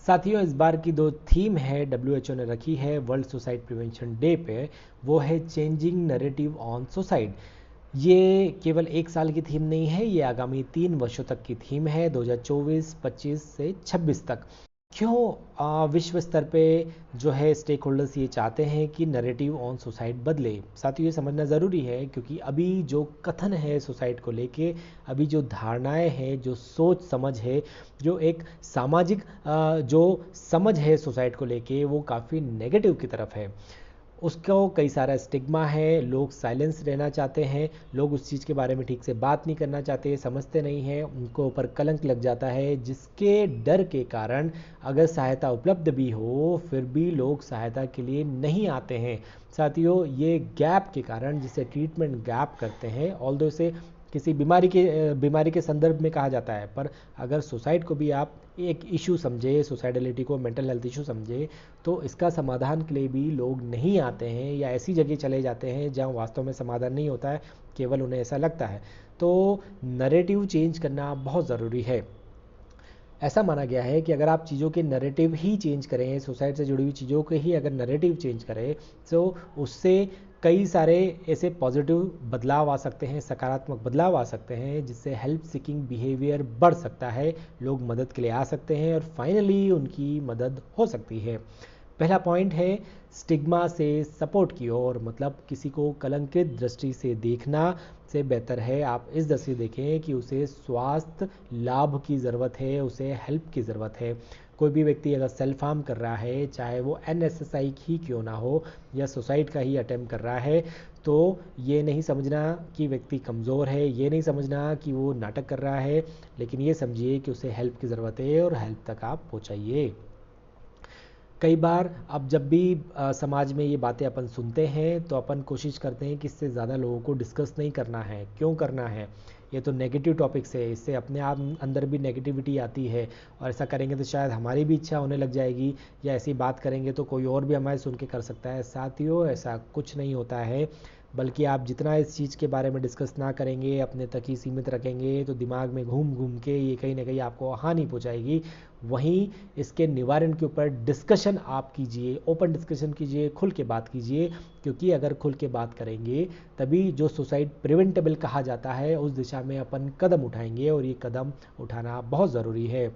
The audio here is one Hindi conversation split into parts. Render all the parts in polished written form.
साथियों, इस बार की दो थीम है डब्ल्यूएचओ ने रखी है वर्ल्ड सुसाइड प्रिवेंशन डे पे। वो है चेंजिंग नैरेटिव ऑन सुसाइड। ये केवल एक साल की थीम नहीं है, ये आगामी 3 वर्षों तक की थीम है, 2024, 25 से 26 तक। क्यों विश्व स्तर पे जो है स्टेक होल्डर्स ये चाहते हैं कि नैरेटिव ऑन सुसाइड बदले। साथियों, ये समझना ज़रूरी है क्योंकि अभी जो कथन है सुसाइड को लेके, अभी जो धारणाएं हैं, जो सोच समझ है, जो एक सामाजिक जो समझ है सुसाइड को लेके, वो काफ़ी नेगेटिव की तरफ है। उसको कई सारा स्टिग्मा है, लोग साइलेंस रहना चाहते हैं, लोग उस चीज़ के बारे में ठीक से बात नहीं करना चाहते, समझते नहीं हैं, उनको ऊपर कलंक लग जाता है, जिसके डर के कारण अगर सहायता उपलब्ध भी हो फिर भी लोग सहायता के लिए नहीं आते हैं। साथियों, ये गैप के कारण, जिसे ट्रीटमेंट गैप करते हैं, ऑल्दो इसे किसी बीमारी के संदर्भ में कहा जाता है, पर अगर सुसाइड को भी आप एक इशू समझे, सुसाइडलिटी को मेंटल हेल्थ इशू समझे, तो इसका समाधान के लिए भी लोग नहीं आते हैं या ऐसी जगह चले जाते हैं जहां वास्तव में समाधान नहीं होता है, केवल उन्हें ऐसा लगता है। तो नैरेटिव चेंज करना बहुत ज़रूरी है। ऐसा माना गया है कि अगर आप चीज़ों के नैरेटिव ही चेंज करें, सुसाइड से जुड़ी हुई चीज़ों के ही अगर नैरेटिव चेंज करें, तो उससे कई सारे ऐसे पॉजिटिव बदलाव आ सकते हैं, सकारात्मक बदलाव आ सकते हैं, जिससे हेल्प सीकिंग बिहेवियर बढ़ सकता है, लोग मदद के लिए आ सकते हैं और फाइनली उनकी मदद हो सकती है। पहला पॉइंट है स्टिग्मा से सपोर्ट की ओर, मतलब किसी को कलंकित दृष्टि से देखना से बेहतर है आप इस दृष्टि से देखें कि उसे स्वास्थ्य लाभ की ज़रूरत है, उसे हेल्प की ज़रूरत है। कोई भी व्यक्ति अगर सेल्फ हार्म कर रहा है, चाहे वो एनएसएसआई ही क्यों ना हो या सुसाइड का ही अटेम्प्ट कर रहा है, तो ये नहीं समझना कि व्यक्ति कमज़ोर है, ये नहीं समझना कि वो नाटक कर रहा है, लेकिन ये समझिए कि उसे हेल्प की ज़रूरत है और हेल्प तक आप पहुँचाइए। कई बार अब जब भी समाज में ये बातें अपन सुनते हैं तो अपन कोशिश करते हैं कि इससे ज़्यादा लोगों को डिस्कस नहीं करना है। क्यों करना है? ये तो नेगेटिव टॉपिक्स है, इससे अपने आप अंदर भी नेगेटिविटी आती है, और ऐसा करेंगे तो शायद हमारी भी इच्छा होने लग जाएगी, या ऐसी बात करेंगे तो कोई और भी हमारे सुन के कर सकता है। साथियों, ऐसा कुछ नहीं होता है, बल्कि आप जितना इस चीज़ के बारे में डिस्कस ना करेंगे, अपने तक ही सीमित रखेंगे, तो दिमाग में घूम घूम के ये कहीं ना कहीं आपको हानि पहुंचाएगी। वहीं इसके निवारण के ऊपर डिस्कशन आप कीजिए, ओपन डिस्कशन कीजिए, खुल के बात कीजिए, क्योंकि अगर खुल के बात करेंगे तभी जो सुसाइड प्रिवेंटेबल कहा जाता है उस दिशा में अपन कदम उठाएंगे, और ये कदम उठाना बहुत ज़रूरी है।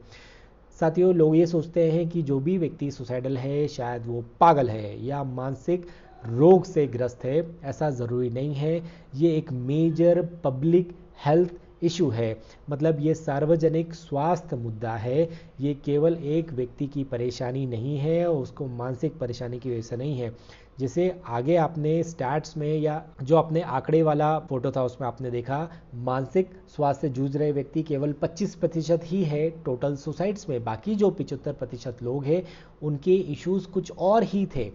साथियों, लोग ये सोचते हैं कि जो भी व्यक्ति सुसाइडल है शायद वो पागल है या मानसिक रोग से ग्रस्त है। ऐसा ज़रूरी नहीं है। ये एक मेजर पब्लिक हेल्थ इशू है, मतलब ये सार्वजनिक स्वास्थ्य मुद्दा है। ये केवल एक व्यक्ति की परेशानी नहीं है और उसको मानसिक परेशानी की वजह से नहीं है। जैसे आगे आपने स्टैट्स में या जो अपने आंकड़े वाला फोटो था उसमें आपने देखा, मानसिक स्वास्थ्य से जूझ रहे व्यक्ति केवल 25% ही है टोटल सुसाइड्स में। बाकी जो 75% लोग हैं उनके इश्यूज कुछ और ही थे।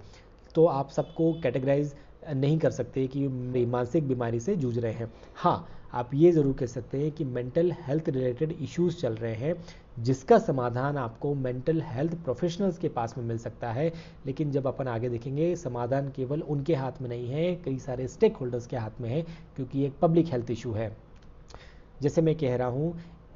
तो आप सबको कैटेगराइज नहीं कर सकते कि मानसिक बीमारी से जूझ रहे हैं। हाँ, आप ये ज़रूर कह सकते हैं कि मेंटल हेल्थ रिलेटेड इश्यूज चल रहे हैं, जिसका समाधान आपको मेंटल हेल्थ प्रोफेशनल्स के पास में मिल सकता है। लेकिन जब अपन आगे देखेंगे, समाधान केवल उनके हाथ में नहीं है, कई सारे स्टेक होल्डर्स के हाथ में है, क्योंकि एक पब्लिक हेल्थ इशू है। जैसे मैं कह रहा हूँ,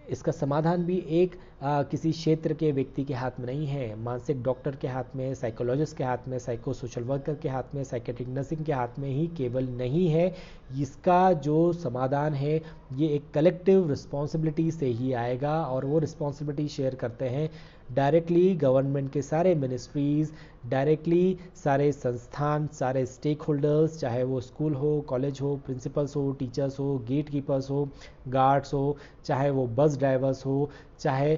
इसका समाधान भी एक किसी क्षेत्र के व्यक्ति के हाथ में नहीं है। मानसिक डॉक्टर के हाथ में, साइकोलॉजिस्ट के हाथ में, साइको सोशल वर्कर के हाथ में, साइकेट्रिक नर्सिंग के हाथ में ही केवल नहीं है। इसका जो समाधान है ये एक कलेक्टिव रिस्पॉन्सिबिलिटी से ही आएगा, और वो रिस्पॉन्सिबिलिटी शेयर करते हैं डायरेक्टली गवर्नमेंट के सारे मिनिस्ट्रीज़, डायरेक्टली सारे संस्थान, सारे स्टेक होल्डर्स, चाहे वो स्कूल हो, कॉलेज हो, प्रिंसिपल्स हो, टीचर्स हो, गेट कीपर्स हो, गार्ड्स हो, चाहे वो बस ड्राइवर्स हो, चाहे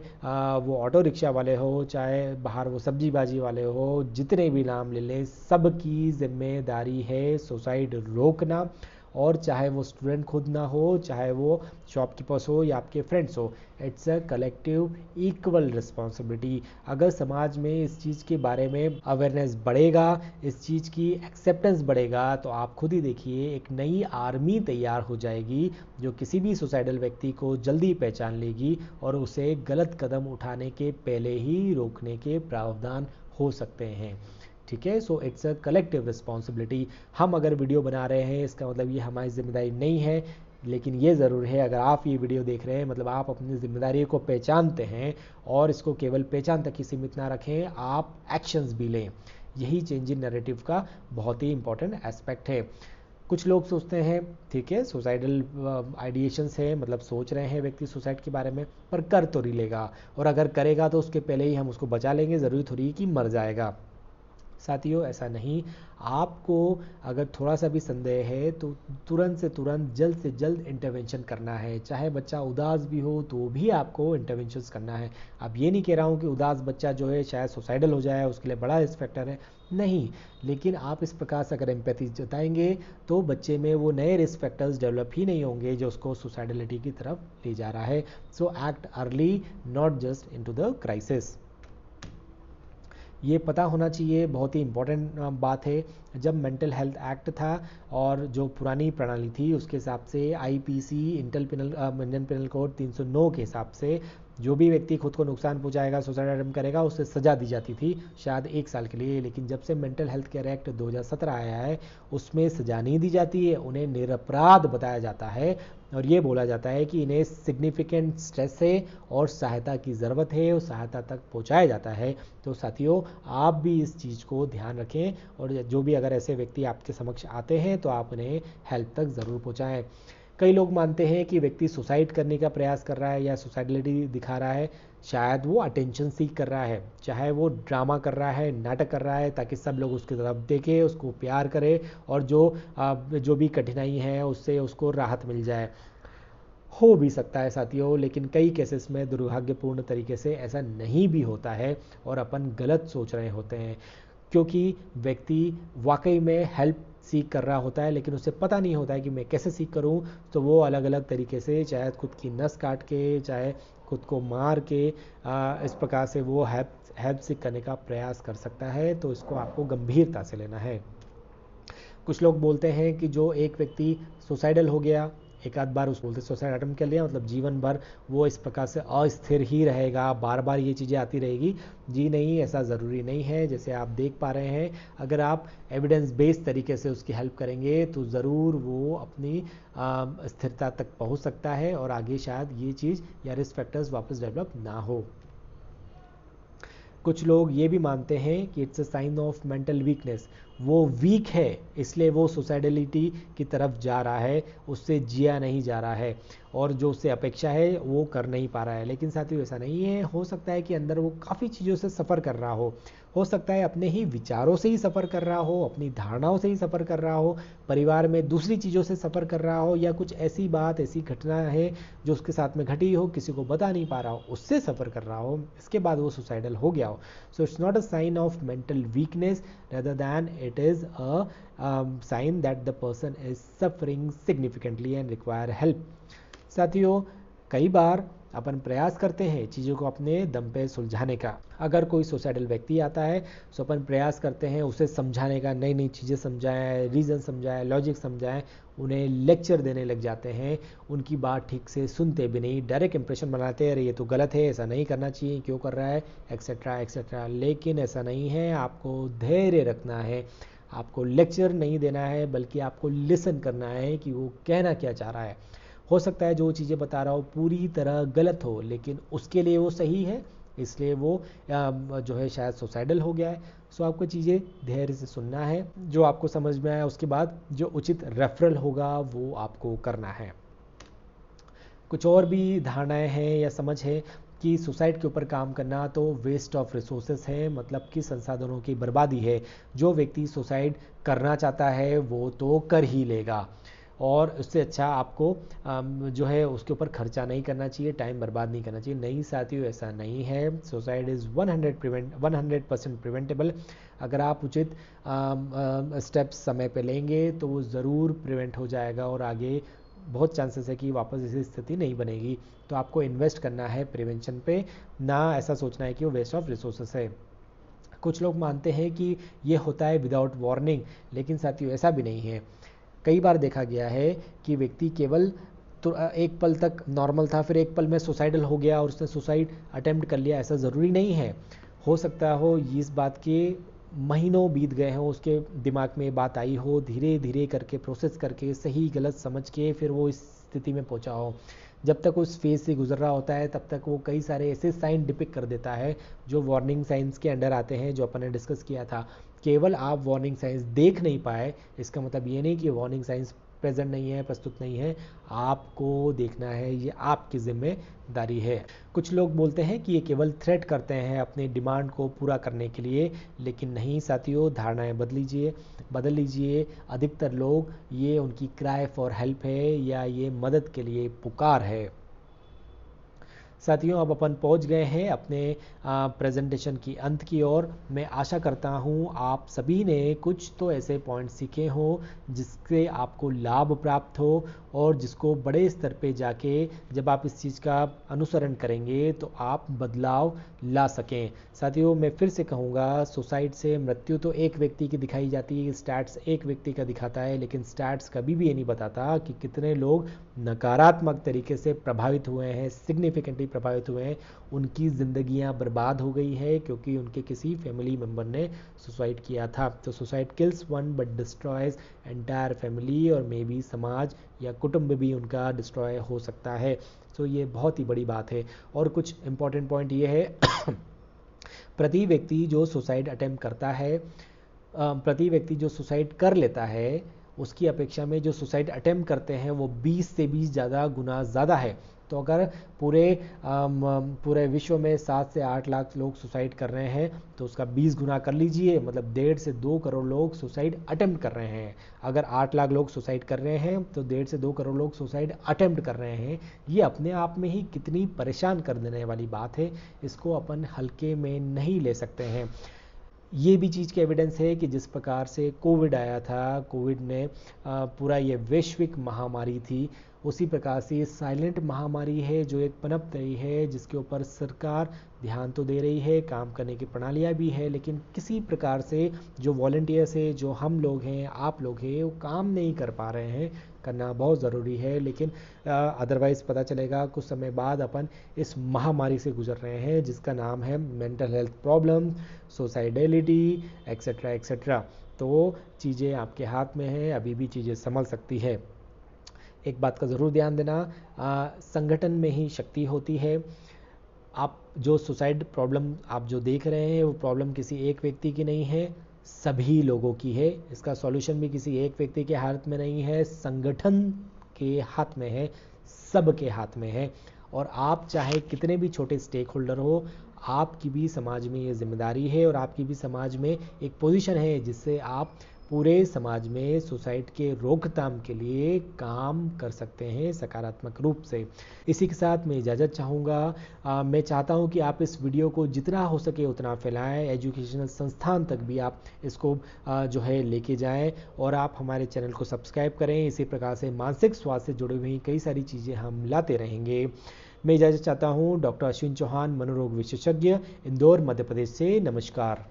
वो ऑटो रिक्शा वाले हो, चाहे बाहर वो सब्जी बाजी वाले हो, जितने भी नाम ले लें, सबकी जिम्मेदारी है सुसाइड रोकना। और चाहे वो स्टूडेंट खुद ना हो, चाहे वो शॉपकीपर्स हो या आपके फ्रेंड्स हो, it's a collective equal responsibility. अगर समाज में इस चीज़ के बारे में अवेयरनेस बढ़ेगा, इस चीज़ की एक्सेप्टेंस बढ़ेगा, तो आप खुद ही देखिए एक नई आर्मी तैयार हो जाएगी, जो किसी भी सुसाइडल व्यक्ति को जल्दी पहचान लेगी और उसे गलत कदम उठाने के पहले ही रोकने के प्रावधान हो सकते हैं। ठीक है, so it's a collective responsibility. हम अगर वीडियो बना रहे हैं इसका मतलब ये हमारी जिम्मेदारी नहीं है लेकिन ये ज़रूर है, अगर आप ये वीडियो देख रहे हैं मतलब आप अपनी जिम्मेदारी को पहचानते हैं और इसको केवल पहचान तक ही सीमित ना रखें, आप एक्शंस भी लें। यही चेंज इन नैरेटिव का बहुत ही इंपॉर्टेंट एस्पेक्ट है। कुछ लोग सोचते हैं ठीक है सुसाइडल आइडिएशंस है, मतलब सोच रहे हैं व्यक्ति सुसाइड के बारे में, पर कर तो नहीं लेगा, और अगर करेगा तो उसके पहले ही हम उसको बचा लेंगे, ज़रूरी थोड़ी कि मर जाएगा। साथियों ऐसा नहीं, आपको अगर थोड़ा सा भी संदेह है तो तुरंत से तुरंत जल्द से जल्द इंटरवेंशन करना है। चाहे बच्चा उदास भी हो तो भी आपको इंटरवेंशन करना है। अब ये नहीं कह रहा हूँ कि उदास बच्चा जो है शायद सुसाइडल हो जाए, उसके लिए बड़ा रिस्क फैक्टर है, नहीं, लेकिन आप इस प्रकार से अगर एम्पैथी जताएंगे तो बच्चे में वो नए रिस्क फैक्टर्स डेवलप ही नहीं होंगे जो उसको सुसाइडलिटी की तरफ ले जा रहा है। So act early, not just into the crisis. ये पता होना चाहिए, बहुत ही इम्पोर्टेंट बात है। जब मेंटल हेल्थ एक्ट था और जो पुरानी प्रणाली थी उसके हिसाब से आईपीसी इंडियन पिनल कोड 309 के हिसाब से जो भी व्यक्ति खुद को नुकसान पहुंचाएगा, सुसाइड अटेम्प्ट करेगा, उससे सजा दी जाती थी शायद 1 साल के लिए। लेकिन जब से मेंटल हेल्थ केयर एक्ट 2017 आया है उसमें सजा नहीं दी जाती है, उन्हें निरपराध बताया जाता है और ये बोला जाता है कि इन्हें सिग्निफिकेंट स्ट्रेस है और सहायता की ज़रूरत है और सहायता तक पहुंचाया जाता है। तो साथियों आप भी इस चीज़ को ध्यान रखें और जो भी अगर ऐसे व्यक्ति आपके समक्ष आते हैं तो आप उन्हें हेल्प तक ज़रूर पहुंचाएं। कई लोग मानते हैं कि व्यक्ति सुसाइड करने का प्रयास कर रहा है या सुसाइडलिटी दिखा रहा है, शायद वो अटेंशन सीख कर रहा है, चाहे वो ड्रामा कर रहा है, नाटक कर रहा है ताकि सब लोग उसकी तरफ देखें, उसको प्यार करें और जो भी कठिनाई है उससे उसको राहत मिल जाए। हो भी सकता है साथियों, लेकिन कई केसेस में दुर्भाग्यपूर्ण तरीके से ऐसा नहीं भी होता है और अपन गलत सोच रहे होते हैं, क्योंकि व्यक्ति वाकई में हेल्प सीख कर रहा होता है लेकिन उसे पता नहीं होता है कि मैं कैसे सीख करूं। तो वो अलग अलग तरीके से चाहे खुद की नस काट के, चाहे खुद को मार के इस प्रकार से वो हेल्प सीख करने का प्रयास कर सकता है। तो इसको आपको गंभीरता से लेना है। कुछ लोग बोलते हैं कि जो एक व्यक्ति सुसाइडल हो गया, एक आध बार उस बोलते सुसाइड अटेम्प्ट कर लिया मतलब जीवन भर वो इस प्रकार से अस्थिर ही रहेगा, बार बार ये चीज़ें आती रहेगी। जी नहीं, ऐसा ज़रूरी नहीं है। जैसे आप देख पा रहे हैं, अगर आप एविडेंस बेस्ड तरीके से उसकी हेल्प करेंगे तो ज़रूर वो अपनी स्थिरता तक पहुंच सकता है और आगे शायद ये चीज़ या रिस्क फैक्टर्स वापस डेवलप ना हो। कुछ लोग ये भी मानते हैं कि it's a sign of mental weakness, वो वीक है इसलिए वो सुसाइडलिटी की तरफ जा रहा है, उससे जिया नहीं जा रहा है और जो उससे अपेक्षा है वो कर नहीं पा रहा है। लेकिन साथियों ऐसा नहीं है, हो सकता है कि अंदर वो काफ़ी चीज़ों से सफ़र कर रहा हो सकता है अपने ही विचारों से ही सफ़र कर रहा हो, अपनी धारणाओं से ही सफ़र कर रहा हो, परिवार में दूसरी चीज़ों से सफ़र कर रहा हो, या कुछ ऐसी बात ऐसी घटना है जो उसके साथ में घटी हो, किसी को बता नहीं पा रहा हो, उससे सफ़र कर रहा हो, इसके बाद वो सुसाइडल हो गया हो। So it's not a sign of mental weakness rather than it is a sign that the person is suffering significantly and require help। साथियों कई बार अपन प्रयास करते हैं चीज़ों को अपने दम पे सुलझाने का। अगर कोई सुसाइडल व्यक्ति आता है तो अपन प्रयास करते हैं उसे समझाने का, नई नई चीज़ें समझाएं, रीज़न समझाएं, लॉजिक समझाएं, उन्हें लेक्चर देने लग जाते हैं, उनकी बात ठीक से सुनते भी नहीं, डायरेक्ट इंप्रेशन बनाते हैं, अरे ये तो गलत है, ऐसा नहीं करना चाहिए, क्यों कर रहा है, एक्सेट्रा एक्सेट्रा। लेकिन ऐसा नहीं है, आपको धैर्य रखना है, आपको लेक्चर नहीं देना है बल्कि आपको लिसन करना है कि वो कहना क्या चाह रहा है। हो सकता है जो चीज़ें बता रहा हो पूरी तरह गलत हो लेकिन उसके लिए वो सही है, इसलिए वो जो है शायद सुसाइडल हो गया है। सो आपको चीज़ें धैर्य से सुनना है, जो आपको समझ में आया उसके बाद जो उचित रेफरल होगा वो आपको करना है। कुछ और भी धारणाएं हैं या समझ है कि सुसाइड के ऊपर काम करना तो वेस्ट ऑफ रिसोर्सेस है, मतलब कि संसाधनों की बर्बादी है। जो व्यक्ति सुसाइड करना चाहता है वो तो कर ही लेगा और उससे अच्छा आपको जो है उसके ऊपर खर्चा नहीं करना चाहिए, टाइम बर्बाद नहीं करना चाहिए। नहीं साथियों ऐसा नहीं है, सुसाइड इज़ 100% प्रिवेंटेबल। अगर आप उचित स्टेप्स समय पे लेंगे तो वो ज़रूर प्रिवेंट हो जाएगा और आगे बहुत चांसेस है कि वापस ऐसी स्थिति नहीं बनेगी। तो आपको इन्वेस्ट करना है प्रिवेंशन पे, ना ऐसा सोचना है कि वो वेस्ट ऑफ रिसोर्सेस है। कुछ लोग मानते हैं कि ये होता है विदाउट वार्निंग, लेकिन साथियों ऐसा भी नहीं है। कई बार देखा गया है कि व्यक्ति केवल तो एक पल तक नॉर्मल था, फिर एक पल में सुसाइडल हो गया और उसने सुसाइड अटेम्प्ट कर लिया, ऐसा ज़रूरी नहीं है। हो सकता हो इस बात के महीनों बीत गए हों, उसके दिमाग में बात आई हो, धीरे धीरे करके प्रोसेस करके सही गलत समझ के फिर वो इस स्थिति में पहुंचा हो। जब तक उस फेज से गुजर रहा होता है तब तक वो कई सारे ऐसे साइन डिपिक्ट कर देता है जो वार्निंग साइंस के अंडर आते हैं, जो अपन ने डिस्कस किया था। केवल आप वार्निंग साइंस देख नहीं पाए इसका मतलब ये नहीं कि वार्निंग साइंस प्रेजेंट नहीं है, प्रस्तुत नहीं है। आपको देखना है, ये आपकी जिम्मेदारी है। कुछ लोग बोलते हैं कि ये केवल थ्रेट करते हैं अपने डिमांड को पूरा करने के लिए, लेकिन नहीं साथियों, धारणाएं बदल लीजिए। अधिकतर लोग ये उनकी क्राई फॉर हेल्प है या ये मदद के लिए पुकार है। साथियों, अब अपन पहुंच गए हैं अपने प्रेजेंटेशन की अंत की ओर। मैं आशा करता हूं आप सभी ने कुछ तो ऐसे पॉइंट सीखे हो जिससे आपको लाभ प्राप्त हो और जिसको बड़े स्तर पे जाके जब आप इस चीज़ का अनुसरण करेंगे तो आप बदलाव ला सकें। साथियों, मैं फिर से कहूँगा, सुसाइड से मृत्यु तो एक व्यक्ति की दिखाई जाती है, स्टैट्स एक व्यक्ति का दिखाता है, लेकिन स्टैट्स कभी भी ये नहीं बताता कि कितने लोग नकारात्मक तरीके से प्रभावित हुए हैं, सिग्निफिकेंटली प्रभावित हुए हैं, उनकी ज़िंदगियां बर्बाद हो गई है क्योंकि उनके किसी फैमिली मेम्बर ने सुसाइड किया था। तो suicide kills one but destroys entire family, और मे बी समाज या कुटुंब भी उनका डिस्ट्रॉय हो सकता है। तो ये बहुत ही बड़ी बात है। और कुछ इंपॉर्टेंट पॉइंट ये है प्रति व्यक्ति जो सुसाइड अटेम्प्ट करता है, प्रति व्यक्ति जो सुसाइड कर लेता है, उसकी अपेक्षा में जो सुसाइड अटेम्प्ट करते हैं वो 20 से भी ज़्यादा गुना ज़्यादा है। तो अगर पूरे विश्व में 7 से 8 लाख लोग सुसाइड कर रहे हैं तो उसका 20 गुना कर लीजिए, मतलब 1.5 से 2 करोड़ लोग सुसाइड अटेम्प्ट कर रहे हैं। अगर 8 लाख लोग सुसाइड कर रहे हैं तो 1.5 से 2 करोड़ लोग सुसाइड अटेम्प्ट कर रहे हैं। ये अपने आप में ही कितनी परेशान कर देने वाली बात है, इसको अपन हल्के में नहीं ले सकते हैं। ये भी चीज़ की एविडेंस है कि जिस प्रकार से कोविड आया था, कोविड ने पूरा ये वैश्विक महामारी थी, उसी प्रकार से ये साइलेंट महामारी है जो एक पनप रही है, जिसके ऊपर सरकार ध्यान तो दे रही है, काम करने की प्रणालियाँ भी है, लेकिन किसी प्रकार से जो वॉलंटियर्स है, जो हम लोग हैं, आप लोग हैं, वो काम नहीं कर पा रहे हैं। करना बहुत ज़रूरी है, लेकिन अदरवाइज़ पता चलेगा कुछ समय बाद अपन इस महामारी से गुजर रहे हैं जिसका नाम है mental health problem, suicidality, etcetera etcetera. तो चीज़ें आपके हाथ में हैं, अभी भी चीज़ें संभल सकती है। एक बात का ज़रूर ध्यान देना, संगठन में ही शक्ति होती है। आप जो सुसाइड प्रॉब्लम आप जो देख रहे हैं वो प्रॉब्लम किसी एक व्यक्ति की नहीं है, सभी लोगों की है। इसका सॉल्यूशन भी किसी एक व्यक्ति के हाथ में नहीं है, संगठन के हाथ में है, सबके हाथ में है। और आप चाहे कितने भी छोटे स्टेक होल्डर हो, आपकी भी समाज में ये जिम्मेदारी है और आपकी भी समाज में एक पोजीशन है जिससे आप पूरे समाज में सुसाइड के रोकथाम के लिए काम कर सकते हैं सकारात्मक रूप से। इसी के साथ मैं इजाज़त चाहूँगा। मैं चाहता हूँ कि आप इस वीडियो को जितना हो सके उतना फैलाएं, एजुकेशनल संस्थान तक भी आप इसको जो है लेके जाएं, और आप हमारे चैनल को सब्सक्राइब करें। इसी प्रकार से मानसिक स्वास्थ्य से जुड़ी हुई कई सारी चीज़ें हम लाते रहेंगे। मैं इजाज़त चाहता हूँ। डॉक्टर अश्विन चौहान, मनोरोग विशेषज्ञ, इंदौर, मध्य प्रदेश से। नमस्कार।